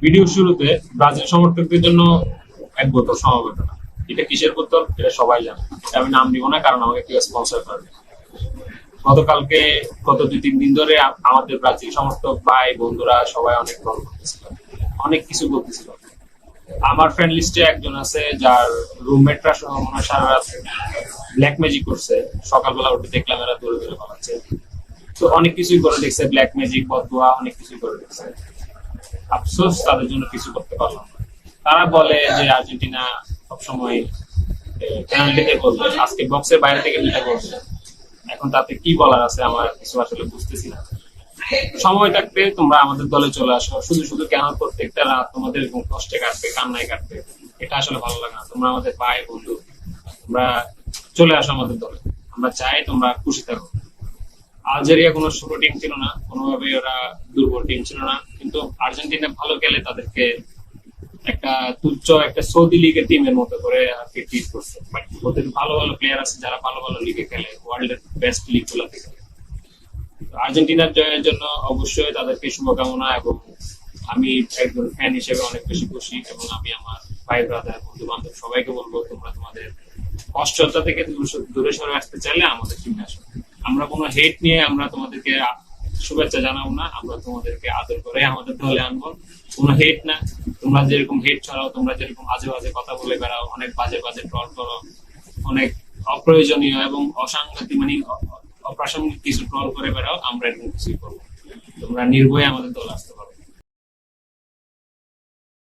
Video শুরুতে Brazil সমর্থকদের জন্য এক বোতল সমবেদনা। এটা কিসের বোতল এটা সবাই জানে, আমি নাম নিব না কারণ আমাকে কেউ স্পন্সর করবে। গতকালকে গত 2-3 দিন ধরে আমাদের ব্রাজিল সমর্থক ভাই বন্ধুরা সবাই অনেক ট্রল করতেছিল, অনেক কিছু বলতেছিল। আমার ফ্রেন্ড লিস্টে একজন আছে যার রুমমেটরা সহ মনে হয় সারা রাত ব্ল্যাক ম্যাজিক করছে। সকালবেলা উঠে দেখলাম এরা দৌড়ে দৌড়ে পালাচ্ছে। তো অনেক কিছুই করে দেখছে, ব্ল্যাক ম্যাজিক বদুয়া অনেক কিছুই করে দেখছে। আফসোস তাদের জন্য কিছু করতে পারলাম না। তারা বলে যে আর্জেন্টিনা সবসময় পেনাল্টিতে করবে, আজকে বক্সের বাইরে থেকে দুটা করবে। এখন তাতে কি বলার আছে আমার কিছু আসলে বুঝতেছি না। সময় থাকতে তোমরা আমাদের দলে চলে আসো, শুধু শুধু কেন প্রত্যেকটা রাত তোমাদের এরকম কষ্টে কাটবে, কান্নায় কাটবে, এটা আসলে ভালো লাগে না। তোমরা আমাদের ভাই বন্ধু, তোমরা চলে আসো আমাদের দলে। আমরা চাই তোমরা খুশি থাকো। আলজেরিয়া কোনো ছোট টিম ছিল না, কোনোভাবে ওরা দুর্বল টিম ছিল না, কিন্তু আর্জেন্টিনা ভালো খেলে তাদেরকে একটা তুচ্ছ একটা সৌদি লিগের টিমের মতো করে আর কি ট্রিট করছে। বাট ওদের ভালো ভালো প্লেয়ার আছে যারা ভালো ভালো লিগে খেলে, ওয়ার্ল্ডের বেস্ট লিগ গুলাতে খেলে। আর্জেন্টিনার জয়ের জন্য অবশ্যই তাদেরকে শুভকামনা, এবং আমি একজন ফ্যান হিসেবে অনেক বেশি খুশি। এবং আমি আমার ভাই ব্রাদার বন্ধু বান্ধব সবাইকে বলবো তোমরা তোমাদের অস্থিরতা থেকে দূরে সরে আসতে চাইলে আমাদের টিমে আসো। আমরা কোনো হেট নিয়ে আমরা তোমাদেরকে শুভেচ্ছা জানাবো না, আমরা তোমাদেরকে আদর করে আমাদের দলে আনবো। কোনো হেট না, তোমরা যেরকম হেট ছড়াও, তোমরা যেরকম আজে বাজে কথা বলে বেড়াও, অনেক বাজে বাজে ট্রল করো, অনেক অপ্রয়োজনীয় এবং অসাংঘাতিক মানে অপ্রাসঙ্গিক কিছু ট্রল করে বেড়াও, আমরা এরকম কিছুই করবো। তোমরা নির্ভয়ে আমাদের দলে আসতে পারো।